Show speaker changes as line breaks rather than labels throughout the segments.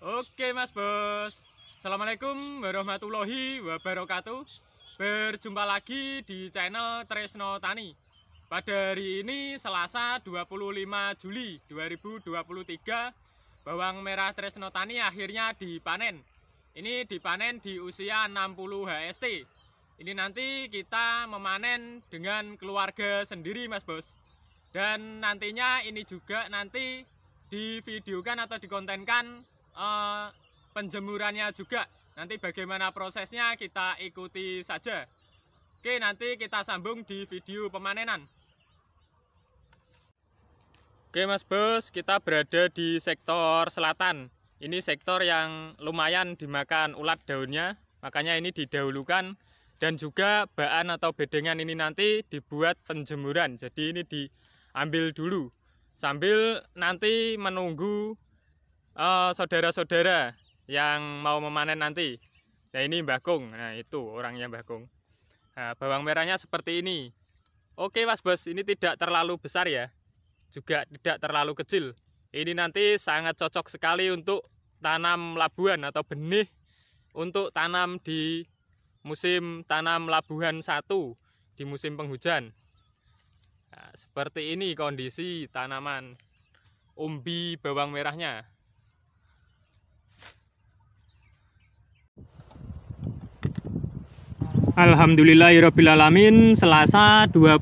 Oke Mas Bos, Assalamualaikum warahmatullahi wabarakatuh. Berjumpa lagi di channel Tresno Tani. Pada hari ini Selasa 25 Juli 2023, bawang merah Tresno Tani akhirnya dipanen. Ini dipanen di usia 60 HST. Ini nanti kita memanen dengan keluarga sendiri Mas Bos. Dan nantinya ini juga nanti divideokan atau dikontenkan penjemurannya juga. Nanti bagaimana prosesnya kita ikuti saja. Oke, nanti kita sambung di video pemanenan. Oke Mas Bos, kita berada di sektor selatan. Ini sektor yang lumayan dimakan ulat daunnya, makanya ini didahulukan. Dan juga baan atau bedengan ini nanti dibuat penjemuran. Jadi ini diambil dulu sambil nanti menunggu saudara-saudara yang mau memanen nanti. Nah ini Mbah Kung, nah itu orangnya Mbah Kung. Nah, bawang merahnya seperti ini. Oke Mas Bos, ini tidak terlalu besar ya, juga tidak terlalu kecil. Ini nanti sangat cocok sekali untuk tanam labuan atau benih untuk tanam di musim tanam labuhan 1 di musim penghujan. Nah, seperti ini kondisi tanaman umbi bawang merahnya. Alhamdulillahirrabbilalamin, Selasa 25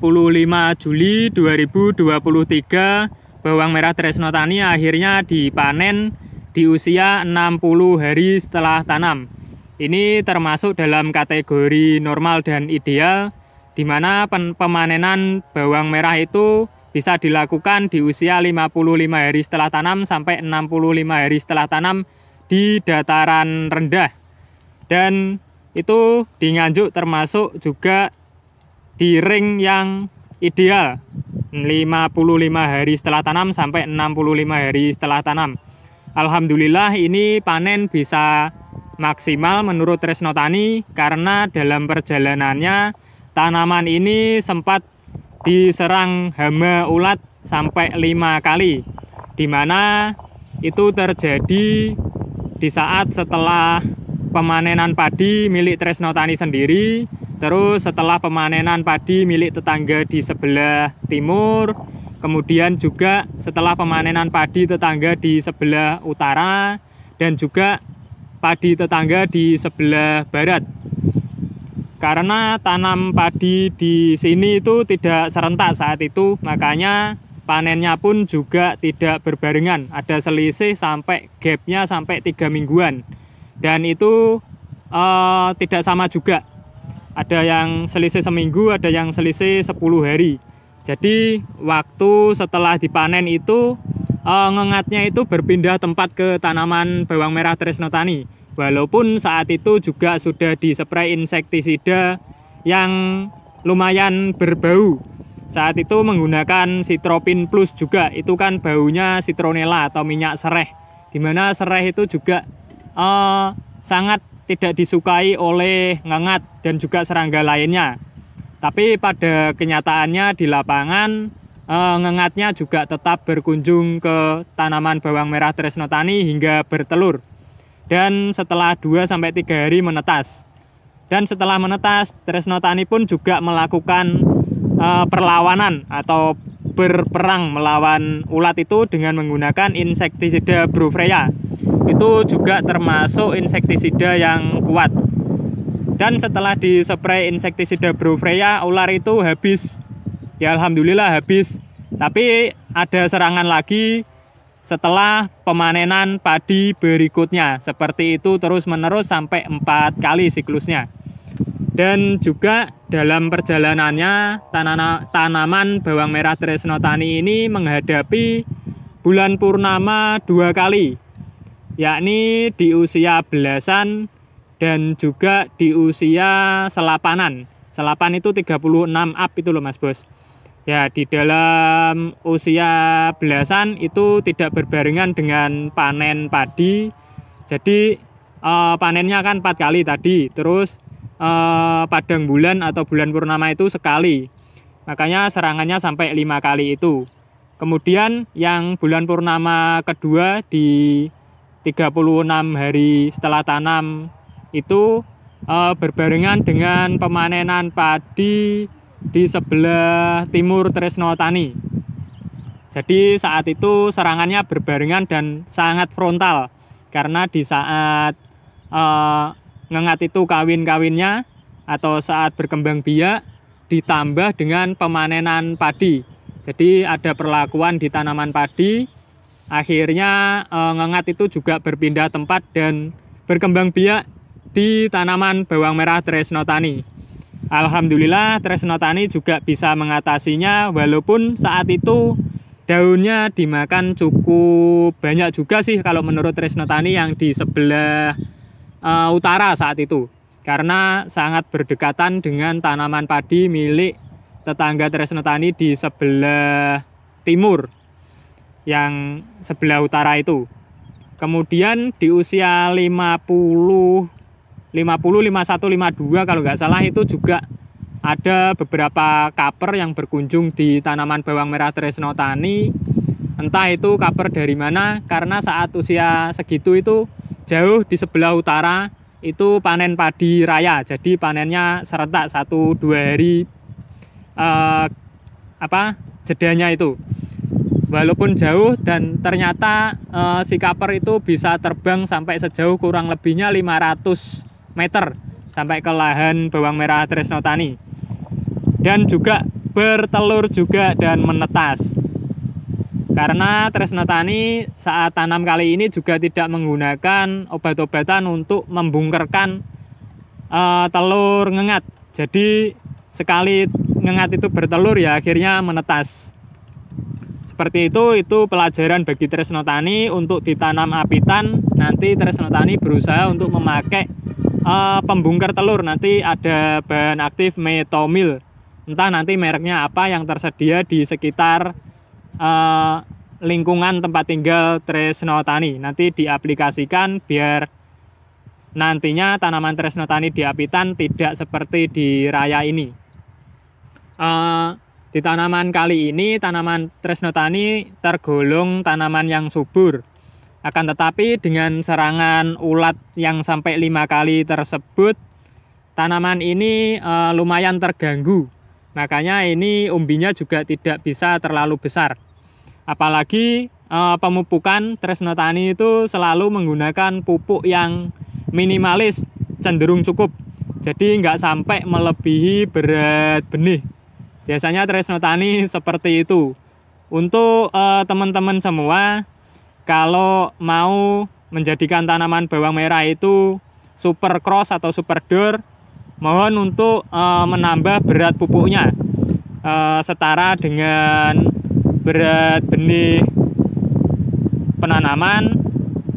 Juli 2023, bawang merah Tresno Tani akhirnya dipanen di usia 60 hari setelah tanam. Ini termasuk dalam kategori normal dan ideal, di mana pemanenan bawang merah itu bisa dilakukan di usia 55 hari setelah tanam sampai 65 hari setelah tanam di dataran rendah. Dan itu di Nganjuk termasuk juga di ring yang ideal, 55 hari setelah tanam sampai 65 hari setelah tanam. Alhamdulillah ini panen bisa maksimal menurut Tresno Tani karena dalam perjalanannya tanaman ini sempat diserang hama ulat sampai 5 kali, di mana itu terjadi di saat setelah pemanenan padi milik Tresno Tani sendiri, terus setelah pemanenan padi milik tetangga di sebelah timur, kemudian juga setelah pemanenan padi tetangga di sebelah utara, dan juga padi tetangga di sebelah barat. Karena tanam padi di sini itu tidak serentak saat itu, makanya panennya pun juga tidak berbarengan, ada selisih sampai gapnya sampai 3 mingguan. Dan itu tidak sama juga, ada yang selisih seminggu, ada yang selisih 10 hari. Jadi waktu setelah dipanen itu ngengatnya itu berpindah tempat ke tanaman bawang merah Tresno Tani. Walaupun saat itu juga sudah dispray insektisida yang lumayan berbau. Saat itu menggunakan Citropin Plus juga, itu kan baunya citronella atau minyak sereh, dimana sereh itu juga sangat tidak disukai oleh ngengat dan juga serangga lainnya. Tapi pada kenyataannya di lapangan ngengatnya juga tetap berkunjung ke tanaman bawang merah Tresno Tani hingga bertelur. Dan setelah 2-3 hari menetas. Dan setelah menetas, Tresno Tani pun juga melakukan perlawanan atau berperang melawan ulat itu dengan menggunakan insektisida Brufreya. Itu juga termasuk insektisida yang kuat. Dan setelah dispray insektisida Brufreya, ular itu habis. Ya alhamdulillah habis. Tapi ada serangan lagi setelah pemanenan padi berikutnya. Seperti itu terus menerus sampai 4 kali siklusnya. Dan juga dalam perjalanannya tanaman bawang merah Tresno Tani ini menghadapi bulan purnama 2 kali, yakni di usia belasan dan juga di usia selapanan. Selapan itu 36 up itu loh Mas Bos. Ya, di dalam usia belasan itu tidak berbarengan dengan panen padi. Jadi panennya kan 4 kali tadi. Terus padang bulan atau bulan purnama itu sekali. Makanya serangannya sampai 5 kali itu. Kemudian yang bulan purnama kedua di 36 hari setelah tanam itu berbarengan dengan pemanenan padi di sebelah timur Tresno Tani. Jadi saat itu serangannya berbarengan dan sangat frontal karena di saat ngengat itu kawin-kawinnya atau saat berkembang biak ditambah dengan pemanenan padi. Jadi ada perlakuan di tanaman padi, akhirnya ngengat itu juga berpindah tempat dan berkembang biak di tanaman bawang merah Tresno Tani. Alhamdulillah Tresno Tani juga bisa mengatasinya walaupun saat itu daunnya dimakan cukup banyak juga sih kalau menurut Tresno Tani yang di sebelah utara saat itu, karena sangat berdekatan dengan tanaman padi milik tetangga Tresno Tani di sebelah timur yang sebelah utara itu. Kemudian di usia 50, 51, 52 kalau nggak salah itu juga ada beberapa kaper yang berkunjung di tanaman bawang merah Tresno Tani. Entah itu kaper dari mana, karena saat usia segitu itu jauh di sebelah utara itu panen padi raya, jadi panennya serentak 1-2 hari jedanya itu. Walaupun jauh dan ternyata si kaper itu bisa terbang sampai sejauh kurang lebihnya 500 meter sampai ke lahan bawang merah Tresno Tani, dan juga bertelur juga dan menetas. Karena Tresno Tani saat tanam kali ini juga tidak menggunakan obat-obatan untuk membungkerkan telur ngengat. Jadi sekali ngengat itu bertelur ya akhirnya menetas. Seperti itu pelajaran bagi Tresno Tani untuk ditanam apitan. Nanti Tresno Tani berusaha untuk memakai pembungker telur. Nanti ada bahan aktif metomil. Entah nanti mereknya apa yang tersedia di sekitar lingkungan tempat tinggal Tresno Tani. Nanti diaplikasikan biar nantinya tanaman Tresno Tani di apitan tidak seperti di raya ini. Di tanaman kali ini tanaman Tresno Tani tergolong tanaman yang subur. Akan tetapi dengan serangan ulat yang sampai 5 kali tersebut, tanaman ini lumayan terganggu. Makanya ini umbinya juga tidak bisa terlalu besar. Apalagi pemupukan Tresno Tani itu selalu menggunakan pupuk yang minimalis, cenderung cukup. Jadi nggak sampai melebihi berat benih. Biasanya Tresno Tani seperti itu. Untuk teman-teman semua, kalau mau menjadikan tanaman bawang merah itu super cross atau super door, mohon untuk menambah berat pupuknya setara dengan berat benih penanaman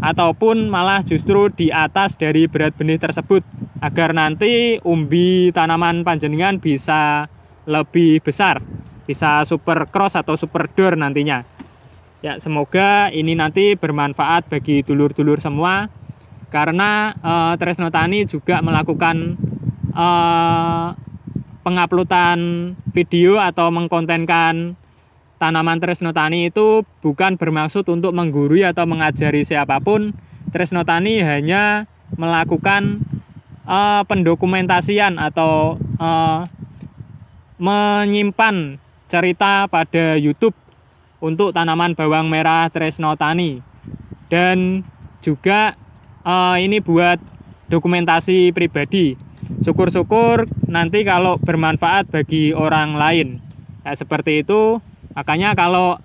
ataupun malah justru di atas dari berat benih tersebut, agar nanti umbi tanaman panjenengan bisa lebih besar, bisa super cross atau super door nantinya. Ya, semoga ini nanti bermanfaat bagi dulur-dulur semua, karena Tresno Tani juga melakukan penguploadan video atau mengkontenkan tanaman Tresno Tani itu bukan bermaksud untuk menggurui atau mengajari siapapun. Tresno Tani hanya melakukan pendokumentasian atau menyimpan cerita pada YouTube untuk tanaman bawang merah Tresno Tani, dan juga ini buat dokumentasi pribadi. Syukur-syukur nanti kalau bermanfaat bagi orang lain. Ya, seperti itu. Makanya kalau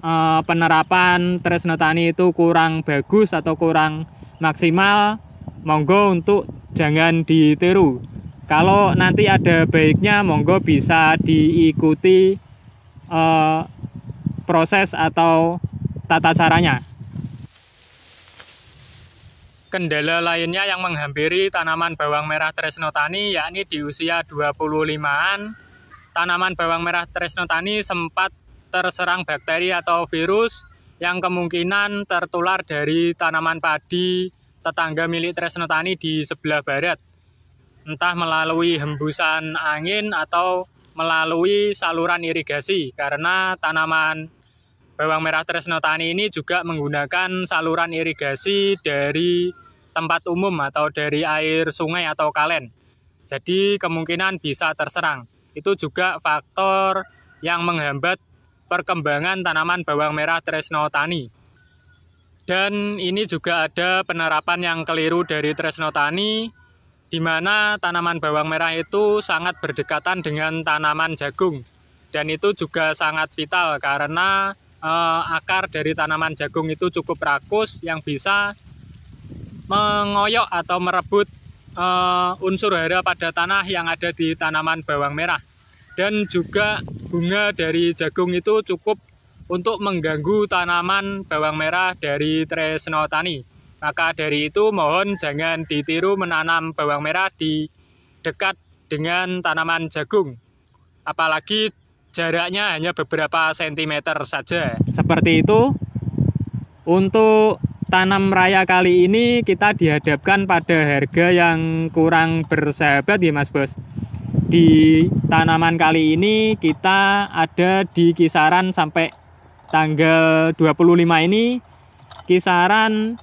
penerapan Tresno Tani itu kurang bagus atau kurang maksimal, monggo untuk jangan ditiru. Kalau nanti ada baiknya, monggo bisa diikuti proses atau tata caranya. Kendala lainnya yang menghampiri tanaman bawang merah Tresno Tani yakni di usia 25-an, tanaman bawang merah Tresno Tani sempat terserang bakteri atau virus yang kemungkinan tertular dari tanaman padi tetangga milik Tresno Tani di sebelah barat, entah melalui hembusan angin atau melalui saluran irigasi, karena tanaman bawang merah Tresno Tani ini juga menggunakan saluran irigasi dari tempat umum atau dari air sungai atau kalen. Jadi kemungkinan bisa terserang. Itu juga faktor yang menghambat perkembangan tanaman bawang merah Tresno Tani. Dan ini juga ada penerapan yang keliru dari Tresno Tani, di mana tanaman bawang merah itu sangat berdekatan dengan tanaman jagung. Dan itu juga sangat vital karena akar dari tanaman jagung itu cukup rakus yang bisa mengoyok atau merebut unsur hara pada tanah yang ada di tanaman bawang merah. Dan juga bunga dari jagung itu cukup untuk mengganggu tanaman bawang merah dari Tresno Tani. Maka dari itu mohon jangan ditiru menanam bawang merah di dekat dengan tanaman jagung. Apalagi jaraknya hanya beberapa sentimeter saja. Seperti itu. Untuk tanam raya kali ini kita dihadapkan pada harga yang kurang bersahabat ya Mas Bos. Di tanaman kali ini kita ada di kisaran sampai tanggal 25 ini kisaran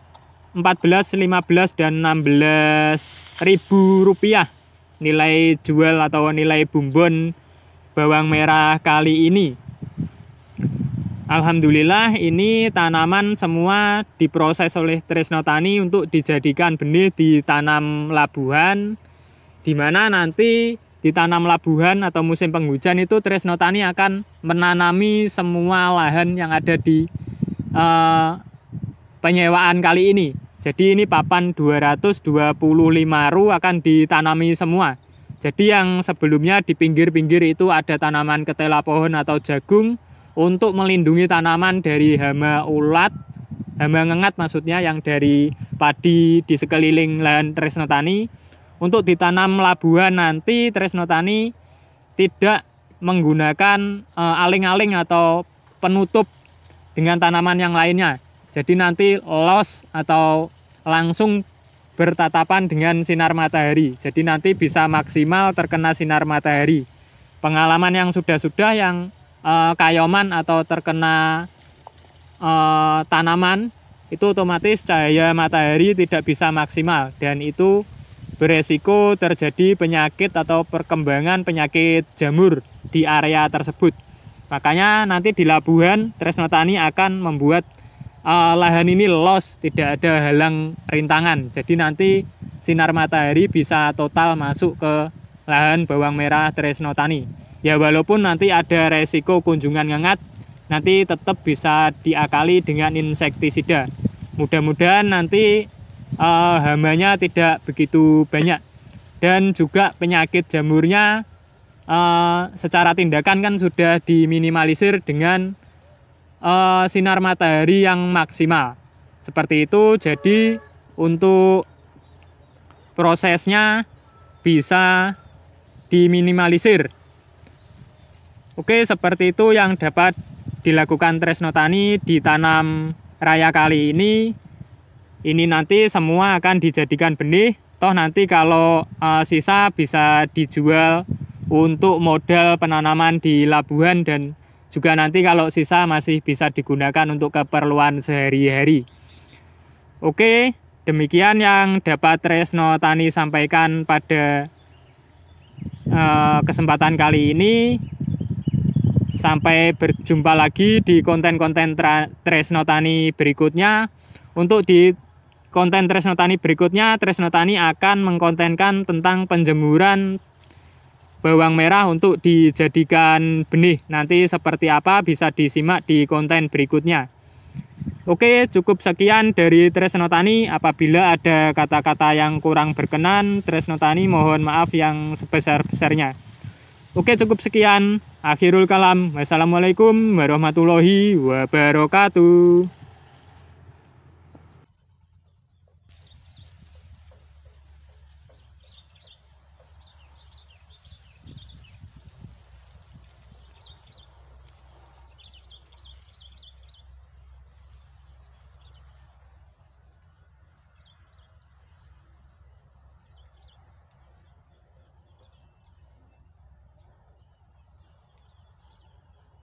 14, 15 dan 16 ribu rupiah nilai jual atau nilai bumbon bawang merah kali ini. Alhamdulillah ini tanaman semua diproses oleh Tresno Tani untuk dijadikan benih ditanam labuhan, di mana nanti ditanam labuhan atau musim penghujan itu Tresno Tani akan menanami semua lahan yang ada di penyewaan kali ini. Jadi ini papan 225 ru akan ditanami semua. Jadi yang sebelumnya di pinggir-pinggir itu ada tanaman ketela pohon atau jagung untuk melindungi tanaman dari hama ulat, hama ngengat maksudnya yang dari padi di sekeliling lahan Tresno Tani. Untuk ditanam labuhan nanti Tresno Tani tidak menggunakan aling-aling atau penutup dengan tanaman yang lainnya. Jadi nanti los atau langsung bertatapan dengan sinar matahari. Jadi nanti bisa maksimal terkena sinar matahari. Pengalaman yang sudah-sudah yang kayoman atau terkena tanaman itu otomatis cahaya matahari tidak bisa maksimal dan itu beresiko terjadi penyakit atau perkembangan penyakit jamur di area tersebut. Makanya nanti di labuhan Tresno Tani akan membuat lahan ini los, tidak ada halang rintangan. Jadi nanti sinar matahari bisa total masuk ke lahan bawang merah Tresno Tani. Ya walaupun nanti ada resiko kunjungan ngengat, nanti tetap bisa diakali dengan insektisida. Mudah-mudahan nanti hamanya tidak begitu banyak. Dan juga penyakit jamurnya secara tindakan kan sudah diminimalisir dengan sinar matahari yang maksimal. Seperti itu, jadi untuk prosesnya bisa diminimalisir. Oke, seperti itu yang dapat dilakukan Tresno Tani di tanam raya kali ini. Ini nanti semua akan dijadikan benih. Toh nanti kalau sisa bisa dijual untuk modal penanaman di labuhan dan juga nanti kalau sisa masih bisa digunakan untuk keperluan sehari-hari. Oke, demikian yang dapat Tresno Tani sampaikan pada kesempatan kali ini. Sampai berjumpa lagi di konten-konten Tresno Tani berikutnya. Untuk di konten Tresno Tani berikutnya, Tresno Tani akan mengkontenkan tentang penjemuran bawang merah untuk dijadikan benih. Nanti seperti apa bisa disimak di konten berikutnya. Oke, cukup sekian dari Tresno Tani. Apabila ada kata-kata yang kurang berkenan, Tresno Tani mohon maaf yang sebesar-besarnya. Oke, cukup sekian. Akhirul kalam. Wassalamualaikum warahmatullahi wabarakatuh.